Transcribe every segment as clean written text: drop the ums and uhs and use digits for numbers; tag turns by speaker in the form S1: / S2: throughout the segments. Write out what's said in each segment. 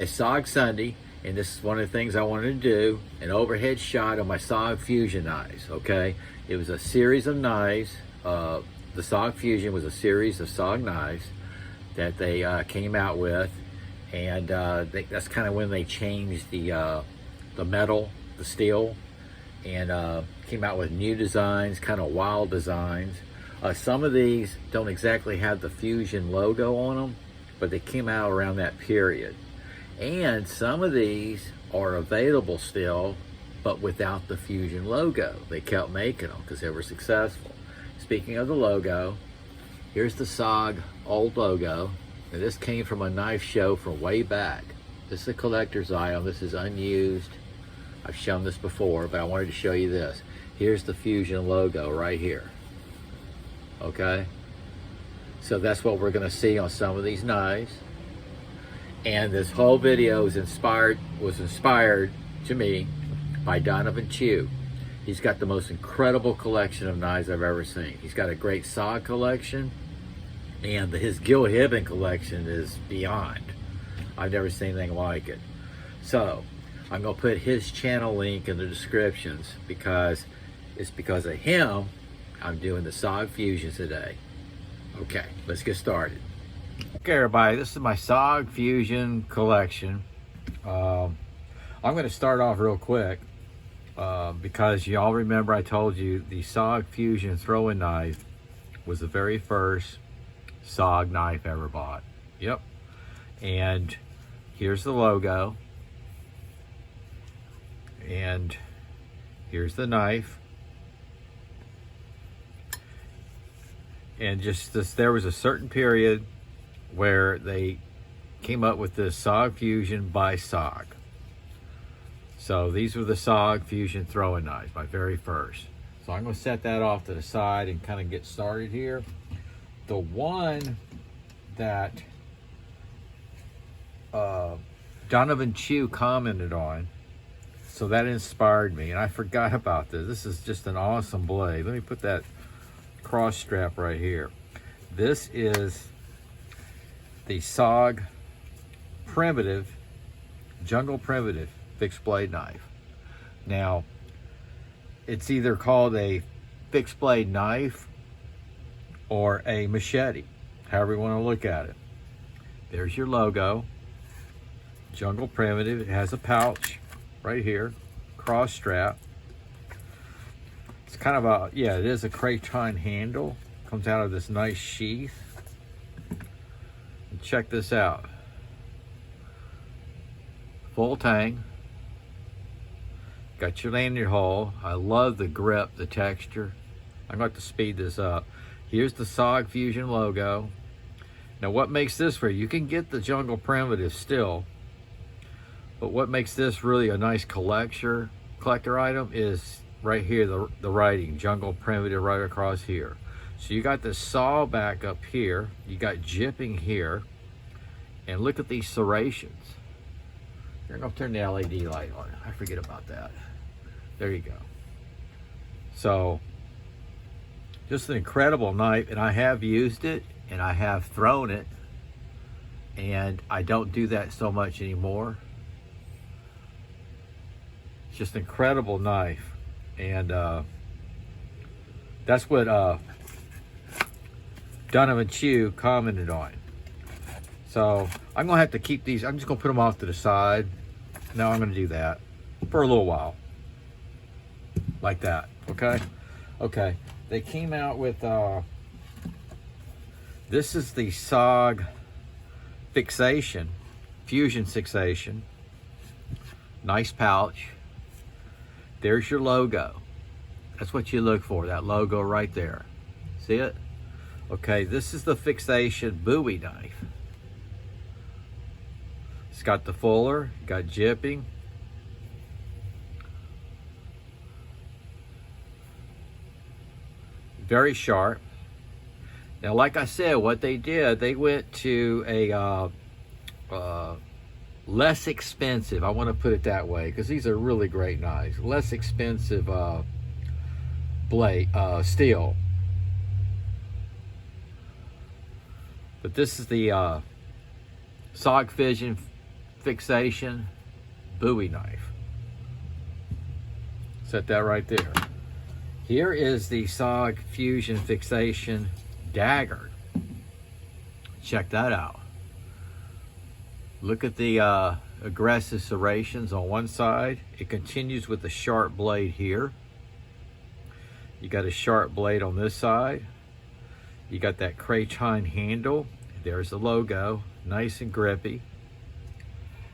S1: It's SOG Sunday, and this is one of the things I wanted to do, an overhead shot of my SOG Fusion knives, okay? It was a series of knives. The SOG Fusion was a series of SOG knives that they came out with, and that's kind of when they changed the metal, the steel, and came out with new designs, kind of wild designs. Some of these don't exactly have the Fusion logo on them, but they came out around that period. And some of these are available still, but without the Fusion logo. They kept making them because they were successful. Speaking of the logo, here's the SOG old logo. And this came from a knife show from way back. This is a collector's item. This is unused. I've shown this before, but I wanted to show you this. Here's the Fusion logo right here. Okay? So that's what we're going to see on some of these knives. And this whole video was inspired to me by Donovan Chew. He's got the most incredible collection of knives I've ever seen. He's got a great SOG collection, and his Gil Hibben collection is beyond. I've never seen anything like it. So I'm gonna put his channel link in the descriptions because it's because of him I'm doing the SOG Fusion today. Okay, let's get started. Okay, everybody, this is my SOG Fusion collection. I'm going to start off real quick because y'all remember I told you the SOG Fusion throwing knife was the very first SOG knife ever bought. Yep. And here's the logo. And here's the knife. And just this, there was a certain period where they came up with the SOG Fusion by SOG. So these were the SOG Fusion throwing knives, my very first. So I'm going to set that off to the side and kind of get started here. The one that Donovan Chew commented on, so that inspired me, and I forgot about this. This is just an awesome blade. Let me put that cross strap right here. This is the SOG Primitive, Jungle Primitive fixed blade knife. Now, it's either called a fixed blade knife or a machete, however you want to look at it. There's your logo, Jungle Primitive. It has a pouch right here, cross strap. It's kind of a, yeah, it is a craton handle. Comes out of this nice sheath. Check this out. Full tang. Got your lanyard hole. I love the grip, the texture. I'm going to speed this up. Here's the SOG Fusion logo. Now what makes this for you can get the Jungle Primitive still, but what makes this really a nice collector item is right here, the writing, Jungle Primitive right across here. So you got the saw back up here, you got jipping here, and look at these serrations. Here, I'm gonna turn the LED light on. I forget about that. There you go. So, just an incredible knife, and I have used it, and I have thrown it, and I don't do that so much anymore. It's just an incredible knife, and that's what Donovan Chew commented on. So I'm gonna have to keep these. I'm just gonna put them off to the side. Now I'm gonna do that for a little while, like that. Okay. Okay. They came out with this is the SOG Fixation, Fusion Fixation. Nice pouch. There's your logo. That's what you look for. That logo right there. See it? Okay, this is the Fixation Bowie knife. It's got the fuller, got jipping. Very sharp. Now, like I said, what they did, they went to a less expensive, I want to put it that way, because these are really great knives. Less expensive blade, steel. But this is the SOG fixation Bowie knife. Set that right there. Here is the SOG Fusion fixation dagger. Check that out. Look at the aggressive serrations on one side. It continues with the sharp blade here. You got a sharp blade on this side. You got that craton handle. There's the logo, nice and grippy.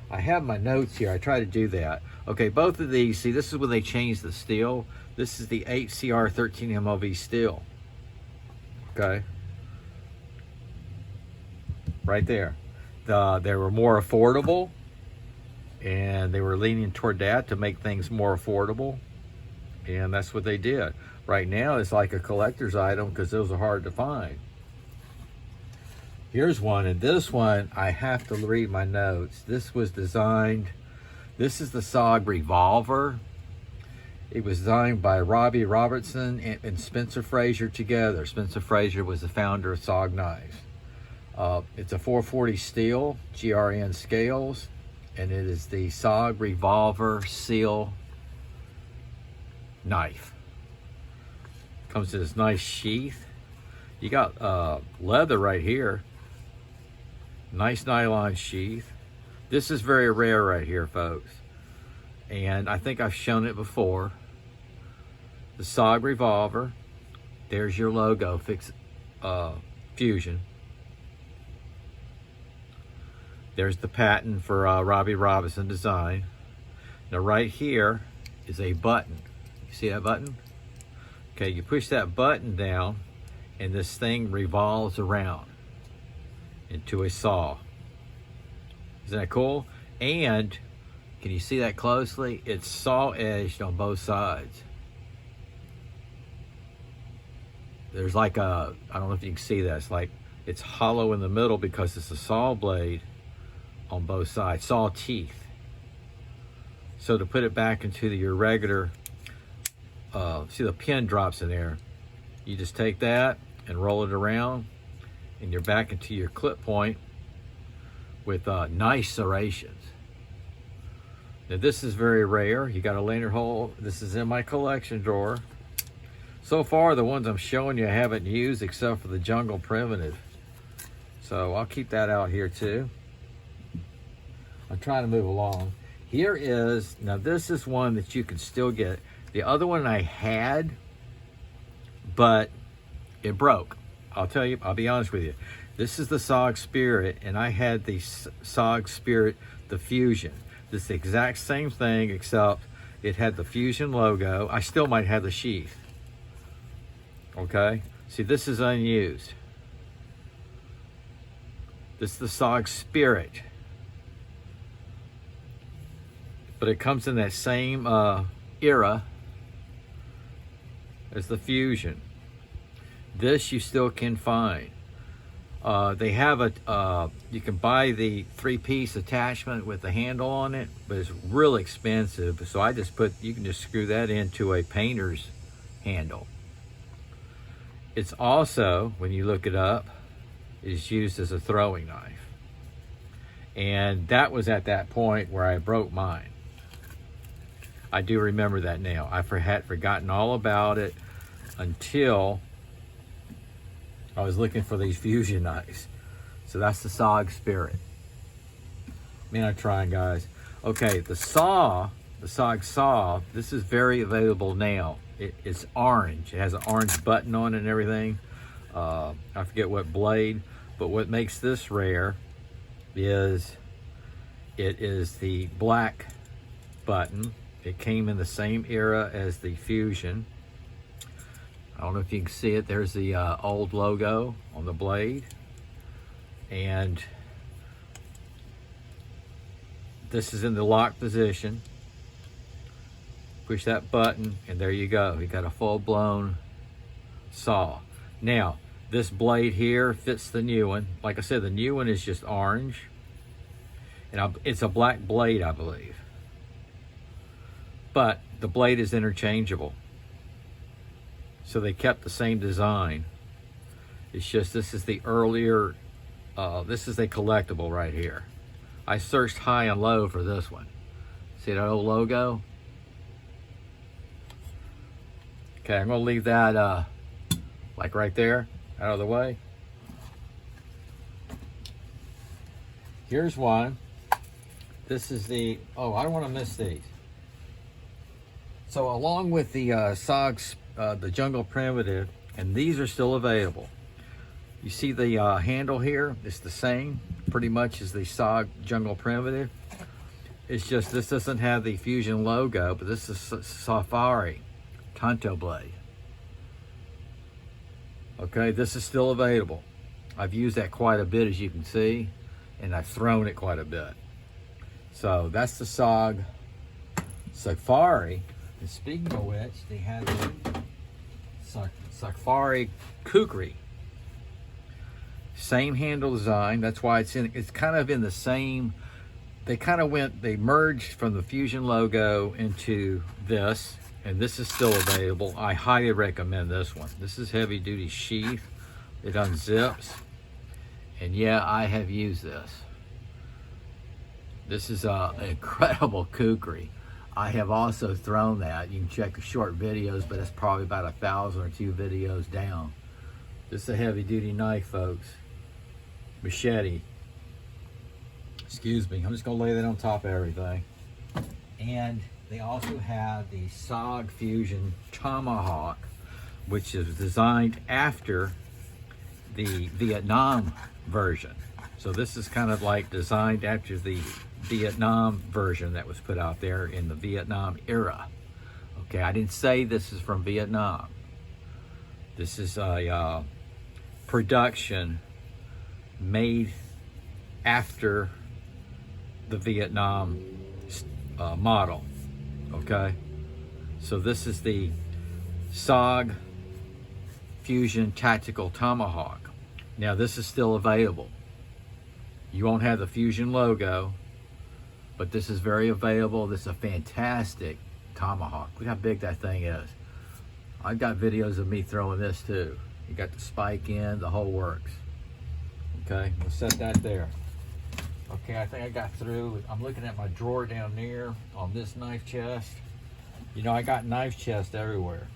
S1: I have my notes here. I try to do that. Okay, both of these, see, this is when they changed the steel. This is the 8CR 13 MLV steel. Okay. Right there. They were more affordable, and they were leaning toward that to make things more affordable, and that's what they did. Right now, it's like a collector's item because those are hard to find. Here's one, and this one, I have to read my notes. This was designed, this is the SOG Revolver. It was designed by Robbie Robertson and Spencer Frazier together. Spencer Frazier was the founder of SOG Knives. It's a 440 steel, GRN scales, and it is the SOG Revolver Seal knife. Comes in this nice sheath. You got leather right here. Nice nylon sheath. This is very rare right here, folks. And I think I've shown it before. The SOG Revolver. There's your logo, Fusion. There's the patent for Robbie Robinson design. Now right here is a button. You see that button? Okay, you push that button down and this thing revolves around into a saw. Isn't that cool? And can you see that closely? It's saw edged on both sides. There's like a, I don't know if you can see that, it's like it's hollow in the middle because it's a saw blade on both sides, saw teeth. So to put it back into your regular, see the pin drops in there, you just take that and roll it around and you're back into your clip point with nice serrations. Now this is very rare. You got a lanyard hole. This is in my collection drawer. So far the ones I'm showing you I haven't used except for the Jungle Primitive. So I'll keep that out here too. I'm trying to move along. Here is, now this is one that you can still get. The other one I had, but it broke. I'll tell you, I'll be honest with you. This is the SOG Spirit, and I had the SOG Spirit, the Fusion. This is the exact same thing, except it had the Fusion logo. I still might have the sheath. Okay? See, this is unused. This is the SOG Spirit. But it comes in that same era as the Fusion. This you still can find. They have a, you can buy the 3-piece attachment with the handle on it, but it's really expensive. So I just put, you can just screw that into a painter's handle. It's also, when you look it up, is used as a throwing knife. And that was at that point where I broke mine. I do remember that now. I had forgotten all about it until I was looking for these Fusion knives. So that's the SOG Spirit. Man, I'm trying, guys. Okay, the Saw, the SOG Saw, this is very available now. It's orange. It has an orange button on it and everything. I forget what blade, but what makes this rare is it is the black button. It came in the same era as the Fusion. I don't know if you can see it. There's the old logo on the blade. And this is in the lock position. Push that button and there you go. You got a full-blown saw. Now, this blade here fits the new one. Like I said, the new one is just orange. And it's a black blade, I believe. But the blade is interchangeable. So they kept the same design. It's just, this is the earlier, this is a collectible right here. I searched high and low for this one. See that old logo? Okay, I'm gonna leave that like right there, out of the way. Here's one. This is the, oh, I don't want to miss these. So along with the SOG, the Jungle Primitive, and these are still available. You see the handle here, it's the same pretty much as the SOG Jungle Primitive. It's just this doesn't have the Fusion logo, but this is Safari Tanto blade. Okay, this is still available. I've used that quite a bit, as you can see, and I've thrown it quite a bit. So that's the SOG Safari. And speaking of which, they have the Safari Kukri. Same handle design. That's why it's kind of in the same, they merged from the Fusion logo into this, and this is still available. I highly recommend this one. This is heavy duty sheath. It unzips. And yeah, I have used this. This is an incredible kukri. I have also thrown that. You can check the short videos, but it's probably about 1,000 or 2 videos down. This is a heavy duty knife, folks. Machete. Excuse me, I'm just gonna lay that on top of everything. And they also have the SOG Fusion Tomahawk, which is designed after the Vietnam version. So this is kind of like designed after the Vietnam version that was put out there in the Vietnam era. Okay, I didn't say this is from Vietnam. This is a production made after the Vietnam model. Okay, so this is the SOG Fusion Tactical Tomahawk. Now this is still available. You won't have the Fusion logo, but this is very available. This is a fantastic tomahawk. Look how big that thing is. I've got videos of me throwing this too. You got the spike in, the whole works. Okay, we'll set that there. Okay, I think I got through. I'm looking at my drawer down there on this knife chest. You know, I got knife chests everywhere.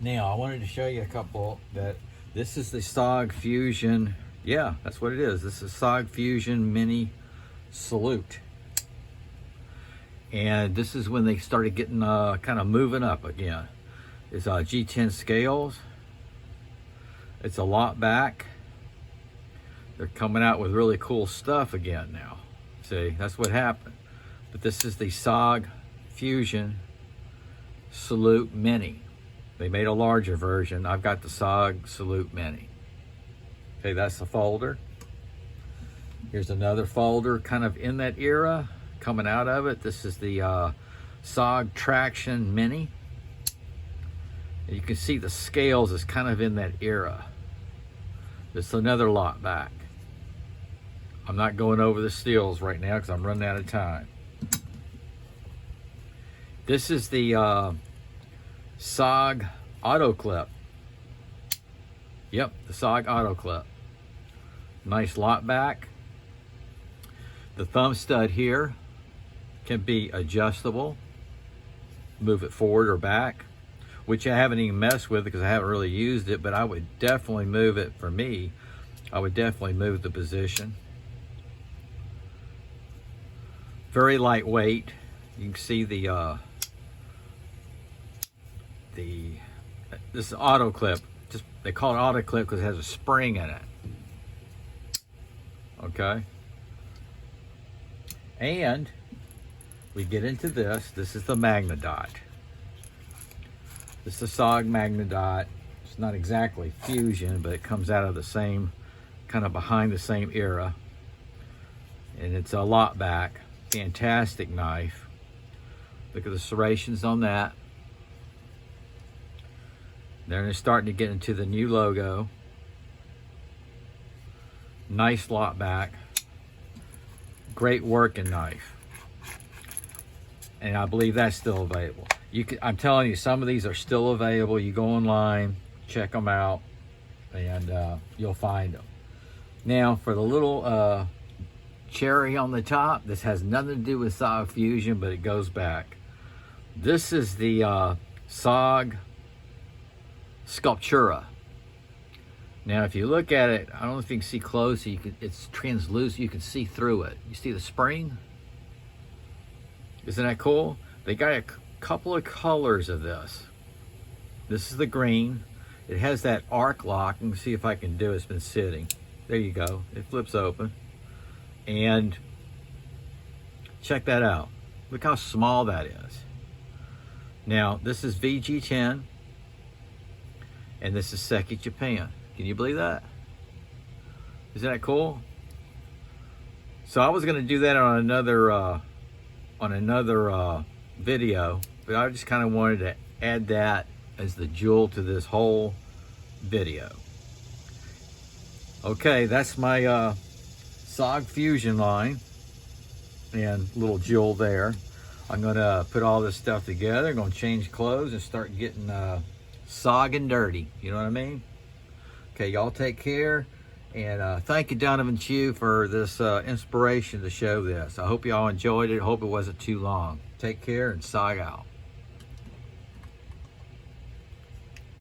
S1: Now, I wanted to show you a couple that this is the SOG Fusion. Yeah, that's what it is. This is SOG Fusion Mini Salute. And this is when they started getting kind of moving up again. It's G10 scales. It's a lot back. They're coming out with really cool stuff again now. See, that's what happened. But this is the SOG Fusion Salute Mini. They made a larger version. I've got the SOG Salute Mini. Okay, that's the folder. Here's another folder kind of in that era, coming out of it. This is the SOG Traction Mini. And you can see the scales is kind of in that era. This is another lot back. I'm not going over the steels right now because I'm running out of time. This is the SOG Auto Clip. Yep, the SOG Auto Clip. Nice lot back. The thumb stud here can be adjustable. Move it forward or back, which I haven't even messed with because I haven't really used it, but I would definitely move it. For me, I would definitely move the position. Very lightweight. You can see this is auto clip. Just they call it auto clip because it has a spring in it. Okay. And we get into this. This is the Magnadot. This is the SOG Magnadot. It's not exactly Fusion, but it comes out of the same, kind of behind the same era. And it's a lot back. Fantastic knife. Look at the serrations on that. They're starting to get into the new logo. Nice lot back. Great working knife. And I believe that's still available. I'm telling you, some of these are still available. You go online, check them out, and you'll find them. Now, for the little cherry on the top. This has nothing to do with SOG Fusion, but it goes back. This is the SOG Sculptura. Now, if you look at it, I don't know if you can see close. It's translucent. You can see through it. You see the spring? Isn't that cool? They got a couple of colors of this. This is the green. It has that arc lock. Let me see if I can do it. It's been sitting. There you go. It flips open. And check that out. Look how small that is. Now, this is VG10. And this is Seki Japan. Can you believe that? Isn't that cool? So I was going to do that on another video, but I just kind of wanted to add that as the jewel to this whole video. Okay, that's my SOG Fusion line and little jewel there. I'm going to put all this stuff together. I'm going to change clothes and start getting sogging dirty. You know what I mean? Okay, y'all take care. And thank you, Donovan Chu, for this inspiration to show this. I hope y'all enjoyed it. Hope it wasn't too long. Take care and SOG out.